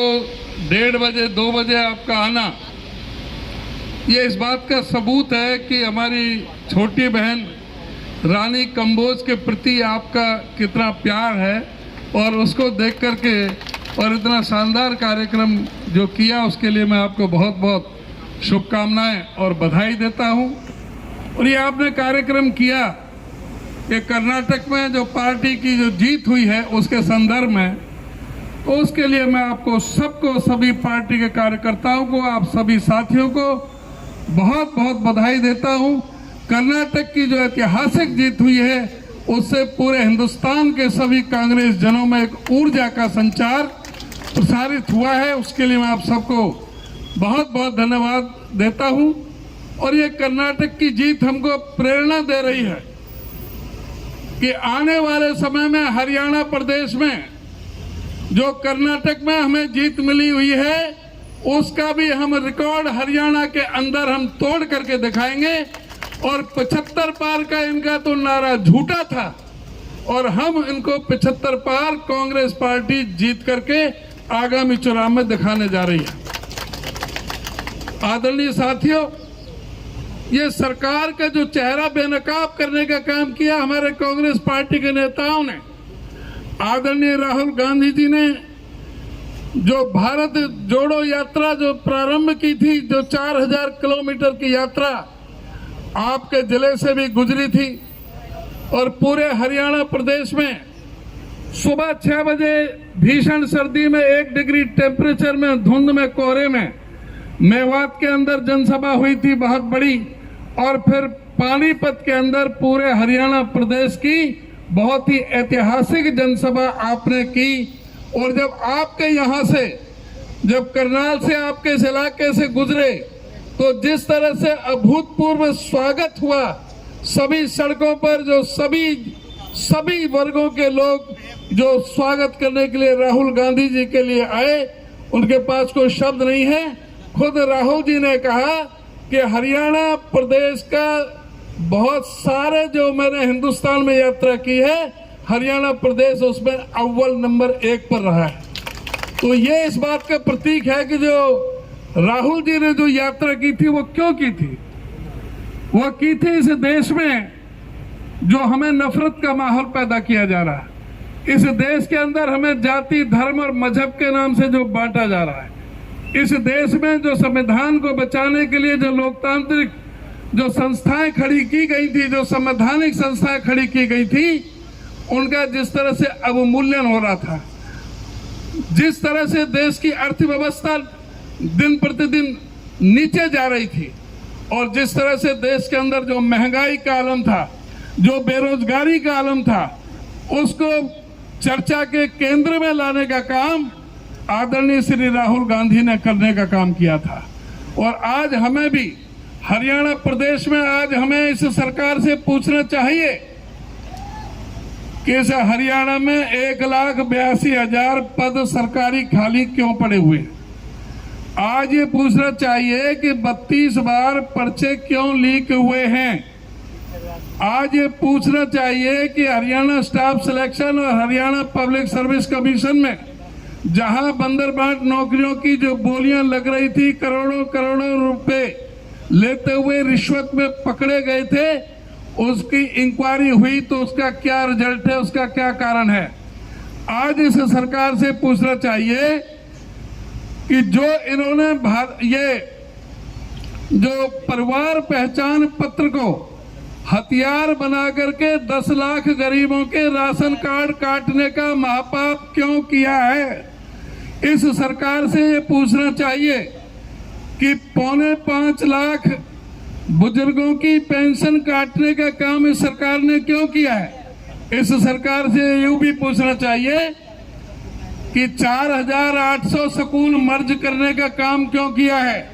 1:30 बजे 2 बजे आपका आना ये इस बात का सबूत है कि हमारी छोटी बहन रानी कंबोज के प्रति आपका कितना प्यार है, और उसको देख करके और इतना शानदार कार्यक्रम जो किया उसके लिए मैं आपको बहुत बहुत शुभकामनाएं और बधाई देता हूं। और ये आपने कार्यक्रम किया कि कर्नाटक में जो पार्टी की जो जीत हुई है उसके संदर्भ में, तो उसके लिए मैं आपको सबको, सभी पार्टी के कार्यकर्ताओं को, आप सभी साथियों को बहुत बहुत बधाई देता हूं। कर्नाटक की जो ऐतिहासिक जीत हुई है उससे पूरे हिंदुस्तान के सभी कांग्रेस जनों में एक ऊर्जा का संचार प्रसारित हुआ है, उसके लिए मैं आप सबको बहुत बहुत धन्यवाद देता हूं। और ये कर्नाटक की जीत हमको प्रेरणा दे रही है कि आने वाले समय में हरियाणा प्रदेश में जो कर्नाटक में हमें जीत मिली हुई है उसका भी हम रिकॉर्ड हरियाणा के अंदर हम तोड़ करके दिखाएंगे। और 75 पार का इनका तो नारा झूठा था और हम इनको 75 पार कांग्रेस पार्टी जीत करके आगामी चुनाव में दिखाने जा रही है। आदरणीय साथियों, ये सरकार का जो चेहरा बेनकाब करने का काम किया हमारे कांग्रेस पार्टी के नेताओं ने, आदरणीय राहुल गांधी जी ने जो भारत जोड़ो यात्रा जो प्रारंभ की थी, जो 4000 किलोमीटर की यात्रा आपके जिले से भी गुजरी थी, और पूरे हरियाणा प्रदेश में सुबह 6 बजे भीषण सर्दी में 1 डिग्री टेम्परेचर में, धुंध में, कोहरे में मेवात के अंदर जनसभा हुई थी बहुत बड़ी, और फिर पानीपत के अंदर पूरे हरियाणा प्रदेश की बहुत ही ऐतिहासिक जनसभा आपने की। और जब आपके यहाँ से, जब करनाल से आपके इस इलाके से गुजरे तो जिस तरह से अभूतपूर्व स्वागत हुआ, सभी सड़कों पर जो सभी वर्गों के लोग जो स्वागत करने के लिए राहुल गांधी जी के लिए आए, उनके पास कोई शब्द नहीं है। खुद राहुल जी ने कहा कि हरियाणा प्रदेश का बहुत सारे जो मैंने हिंदुस्तान में यात्रा की है, हरियाणा प्रदेश उसमें अव्वल नंबर 1 पर रहा है। तो ये इस बात का प्रतीक है कि जो राहुल जी ने जो यात्रा की थी वो क्यों की थी? वो की थी इस देश में जो हमें नफरत का माहौल पैदा किया जा रहा है, इस देश के अंदर हमें जाति, धर्म और मजहब के नाम से जो बांटा जा रहा है, इस देश में जो संविधान को बचाने के लिए जो लोकतांत्रिक जो संस्थाएं खड़ी की गई थी, जो संवैधानिक संस्थाएं खड़ी की गई थी, उनका जिस तरह से अवमूल्यन हो रहा था, जिस तरह से देश की अर्थव्यवस्था दिन प्रतिदिन नीचे जा रही थी, और जिस तरह से देश के अंदर जो महंगाई का आलम था, जो बेरोजगारी का आलम था, उसको चर्चा के केंद्र में लाने का काम आदरणीय श्री राहुल गांधी ने करने का काम किया था। और आज हमें भी हरियाणा प्रदेश में, आज हमें इस सरकार से पूछना चाहिए कि इस हरियाणा में 1,82,000 पद सरकारी खाली क्यों पड़े हुए हैं। आज ये पूछना चाहिए कि 32 बार पर्चे क्यों लीक हुए हैं। आज ये पूछना चाहिए कि हरियाणा स्टाफ सिलेक्शन और हरियाणा पब्लिक सर्विस कमीशन में जहां बंदरबाट नौकरियों की जो बोलियां लग रही थी, करोड़ों करोड़ों रुपए लेते हुए रिश्वत में पकड़े गए थे, उसकी इंक्वायरी हुई तो उसका क्या रिजल्ट है, उसका क्या कारण है। आज इस सरकार से पूछना चाहिए कि जो इन्होंने ये जो परिवार पहचान पत्र को हथियार बना करके 10 लाख गरीबों के राशन कार्ड काटने का महापाप क्यों किया है, इस सरकार से ये पूछना चाहिए कि 4.25 लाख बुजुर्गों की पेंशन काटने का काम इस सरकार ने क्यों किया है। इस सरकार से ये भी पूछना चाहिए कि 4,800 स्कूल मर्ज करने का काम क्यों किया है।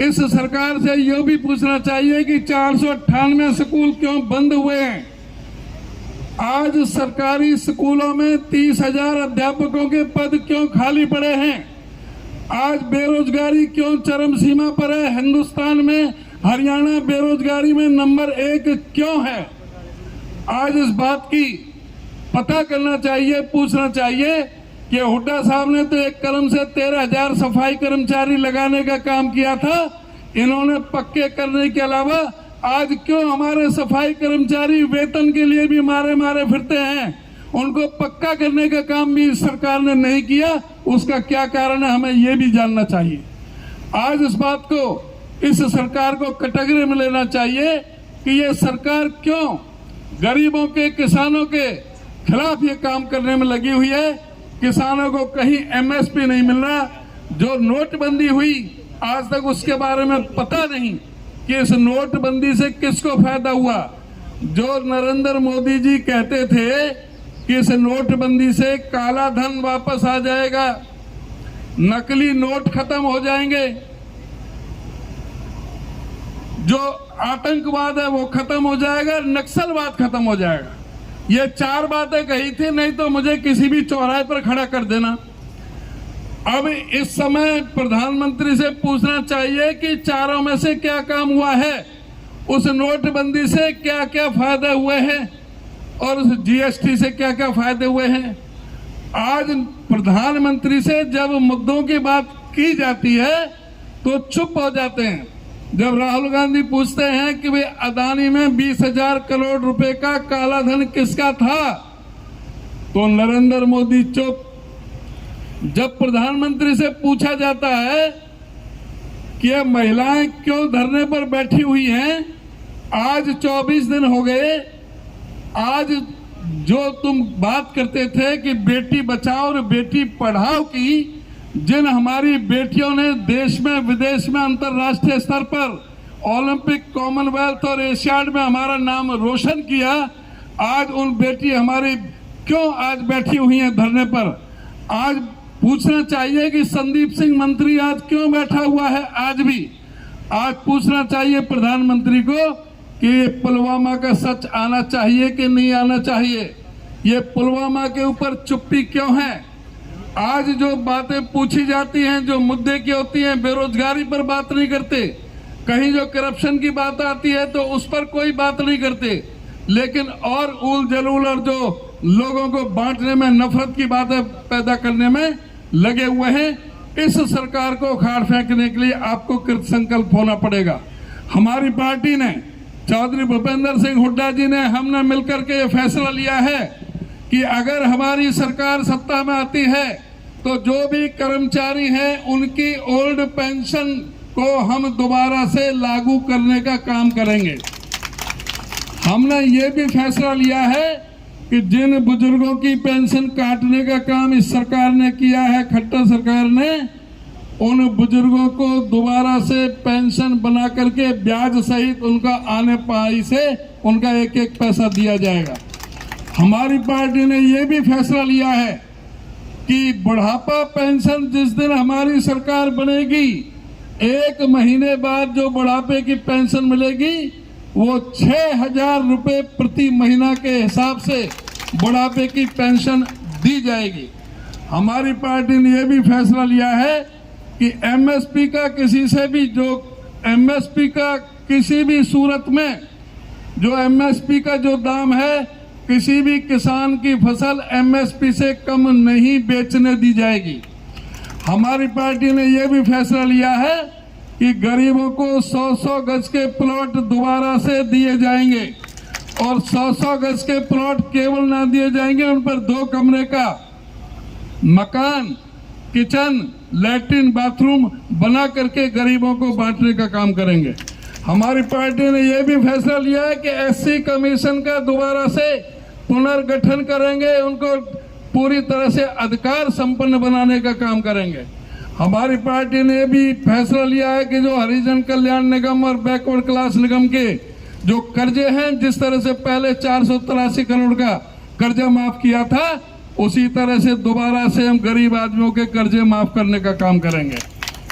इस सरकार से यह भी पूछना चाहिए कि 498 स्कूल क्यों बंद हुए हैं। आज सरकारी स्कूलों में 30,000 अध्यापकों के पद क्यों खाली पड़े हैं। आज बेरोजगारी क्यों चरम सीमा पर है। हिंदुस्तान में हरियाणा बेरोजगारी में नंबर 1 क्यों है। आज इस बात की पता करना चाहिए, पूछना चाहिए कि हुड्डा साहब ने तो एक कलम से 13,000 सफाई कर्मचारी लगाने का काम किया था। इन्होंने पक्के करने के अलावा आज क्यों हमारे सफाई कर्मचारी वेतन के लिए भी मारे मारे फिरते हैं, उनको पक्का करने का काम भी इस सरकार ने नहीं किया। उसका क्या कारण है, हमें यह भी जानना चाहिए। आज इस बात को इस सरकार को कैटेगरी में लेना चाहिए कि ये सरकार क्यों गरीबों के, किसानों के खिलाफ ये काम करने में लगी हुई है। किसानों को कहीं एमएसपी नहीं मिल रहा। जो नोटबंदी हुई आज तक उसके बारे में पता नहीं कि इस नोटबंदी से किसको फायदा हुआ। जो नरेंद्र मोदी जी कहते थे कि इस नोटबंदी से काला धन वापस आ जाएगा, नकली नोट खत्म हो जाएंगे, जो आतंकवाद है वो खत्म हो जाएगा, नक्सलवाद खत्म हो जाएगा। ये 4 बातें कही थी, नहीं तो मुझे किसी भी चौराहे पर खड़ा कर देना। अब इस समय प्रधानमंत्री से पूछना चाहिए कि चारों में से क्या काम हुआ है, उस नोटबंदी से क्या क्या फायदे हुए हैं और उस जीएसटी से क्या क्या फायदे हुए हैं। आज प्रधानमंत्री से जब मुद्दों की बात की जाती है तो चुप हो जाते हैं। जब राहुल गांधी पूछते हैं कि वे अदानी में 20,000 करोड़ रुपए का काला धन किसका था, तो नरेंद्र मोदी चुप। जब प्रधानमंत्री से पूछा जाता है कि ये महिलाएं क्यों धरने पर बैठी हुई हैं, आज 24 दिन हो गए। आज जो तुम बात करते थे कि बेटी बचाओ और बेटी पढ़ाओ की, जिन हमारी बेटियों ने देश में विदेश में अंतर्राष्ट्रीय स्तर पर ओलंपिक, कॉमनवेल्थ और एशियाड में हमारा नाम रोशन किया, आज उन बेटी हमारी क्यों आज बैठी हुई हैं धरने पर। आज पूछना चाहिए कि संदीप सिंह मंत्री आज क्यों बैठा हुआ है। आज भी आज पूछना चाहिए प्रधानमंत्री को कि पुलवामा का सच आना चाहिए कि नहीं आना चाहिए। ये पुलवामा के ऊपर चुप्पी क्यों है। आज जो बातें पूछी जाती हैं, जो मुद्दे की होती हैं, बेरोजगारी पर बात नहीं करते, कहीं जो करप्शन की बात आती है तो उस पर कोई बात नहीं करते, लेकिन और उल जलूल और जो लोगों को बांटने में, नफरत की बातें पैदा करने में लगे हुए हैं। इस सरकार को उखाड़ फेंकने के लिए आपको कृत संकल्प होना पड़ेगा। हमारी पार्टी ने, चौधरी भूपेंद्र सिंह हुड्डा जी ने, हमने मिलकर के ये फैसला लिया है कि अगर हमारी सरकार सत्ता में आती है तो जो भी कर्मचारी हैं उनकी ओल्ड पेंशन को हम दोबारा से लागू करने का काम करेंगे। हमने ये भी फैसला लिया है कि जिन बुजुर्गों की पेंशन काटने का काम इस सरकार ने किया है, खट्टर सरकार ने, उन बुजुर्गों को दोबारा से पेंशन बना करके ब्याज सहित उनका आने पाई से उनका एक एक पैसा दिया जाएगा। हमारी पार्टी ने यह भी फैसला लिया है कि बुढ़ापा पेंशन जिस दिन हमारी सरकार बनेगी, 1 महीने बाद जो बुढ़ापे की पेंशन मिलेगी वो 6,000 रुपए प्रति महीना के हिसाब से बुढ़ापे की पेंशन दी जाएगी। हमारी पार्टी ने यह भी फैसला लिया है कि एमएसपी का किसी से भी, जो एमएसपी का किसी भी सूरत में, जो एमएसपी का जो दाम है, किसी भी किसान की फसल एमएसपी से कम नहीं बेचने दी जाएगी। हमारी पार्टी ने यह भी फैसला लिया है कि गरीबों को 100-100 गज के प्लॉट दोबारा से दिए जाएंगे और 100-100 गज के प्लॉट केवल ना दिए जाएंगे, उन पर 2 कमरे का मकान, किचन, लैट्रिन, बाथरूम बना करके गरीबों को बांटने का काम करेंगे। हमारी पार्टी ने यह भी फैसला लिया है कि एससी कमीशन का दोबारा से पुनर्गठन करेंगे, उनको पूरी तरह से अधिकार संपन्न बनाने का काम करेंगे। हमारी पार्टी ने भी फैसला लिया है कि जो हरिजन कल्याण निगम और बैकवर्ड क्लास निगम के जो कर्जे हैं, जिस तरह से पहले 483 करोड़ का कर्जा माफ किया था, उसी तरह से दोबारा से हम गरीब आदमियों के कर्जे माफ करने का काम करेंगे।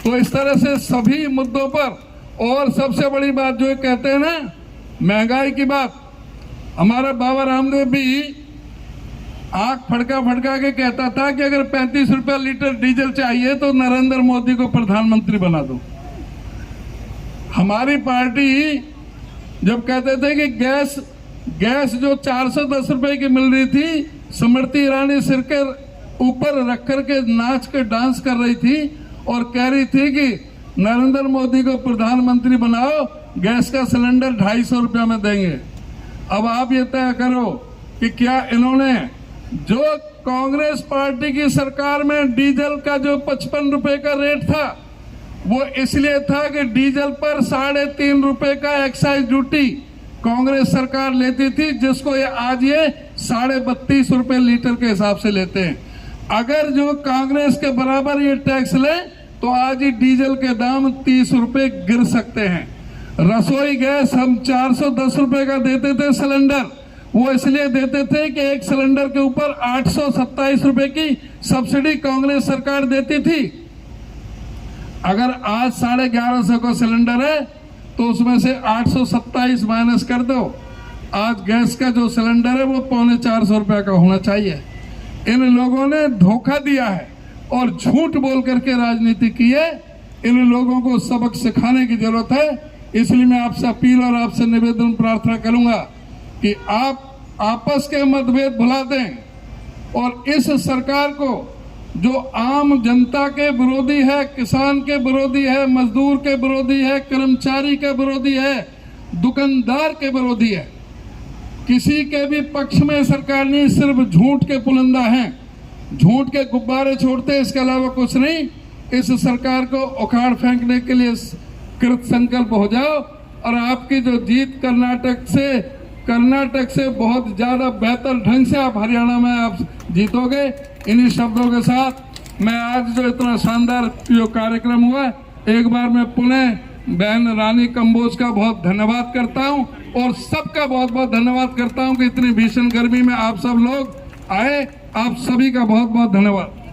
तो इस तरह से सभी मुद्दों पर, और सबसे बड़ी बात जो कहते हैं ना, महंगाई की बात, हमारा बाबा रामदेव भी आंख फड़का फड़का के कहता था कि अगर 35 रुपए लीटर डीजल चाहिए तो नरेंद्र मोदी को प्रधानमंत्री बना दो। हमारी पार्टी जब कहते थे कि गैस जो 410 रुपए की मिल रही थी, स्मृति ईरानी सिरकर ऊपर रख करके नाच के डांस कर रही थी और कह रही थी कि नरेंद्र मोदी को प्रधानमंत्री बनाओ, गैस का सिलेंडर 250 रुपया में देंगे। अब आप ये तय करो कि क्या इन्होंने जो कांग्रेस पार्टी की सरकार में डीजल का जो 55 रुपए का रेट था, वो इसलिए था कि डीजल पर 3.5 रुपए का एक्साइज ड्यूटी कांग्रेस सरकार लेती थी, जिसको आज ये 32.5 रुपए लीटर के हिसाब से लेते हैं। अगर जो कांग्रेस के बराबर ये टैक्स ले तो आज ही डीजल के दाम 30 रुपए गिर सकते हैं। रसोई गैस हम 410 रुपए का देते थे सिलेंडर, वो इसलिए देते थे कि एक सिलेंडर के ऊपर 827 रुपए की सब्सिडी कांग्रेस सरकार देती थी। अगर आज 1150 का सिलेंडर है तो उसमें से 827 माइनस कर दो, आज गैस का जो सिलेंडर है वो 350 रुपए का होना चाहिए। इन लोगों ने धोखा दिया है और झूठ बोल करके राजनीति की है। इन लोगों को सबक सिखाने की जरूरत है। इसलिए मैं आपसे अपील और आपसे निवेदन प्रार्थना करूंगा कि आप आपस के मतभेद भुला दें और इस सरकार को, जो आम जनता के विरोधी है, किसान के विरोधी है, मजदूर के विरोधी है, कर्मचारी के विरोधी है, दुकानदार के विरोधी है, किसी के भी पक्ष में सरकार नहीं, सिर्फ झूठ के पुलंदा हैं, झूठ के गुब्बारे छोड़ते हैं, इसके अलावा कुछ नहीं। इस सरकार को उखाड़ फेंकने के लिए कृत संकल्प हो जाओ और आपकी जो जीत कर्नाटक से बहुत ज्यादा बेहतर ढंग से आप हरियाणा में आप जीतोगे। इन्हीं शब्दों के साथ मैं आज जो इतना शानदार जो कार्यक्रम हुआ, एक बार मैं पुनः बहन रानी कंबोज का बहुत धन्यवाद करता हूं और सबका बहुत बहुत धन्यवाद करता हूं कि इतनी भीषण गर्मी में आप सब लोग आए। आप सभी का बहुत बहुत धन्यवाद।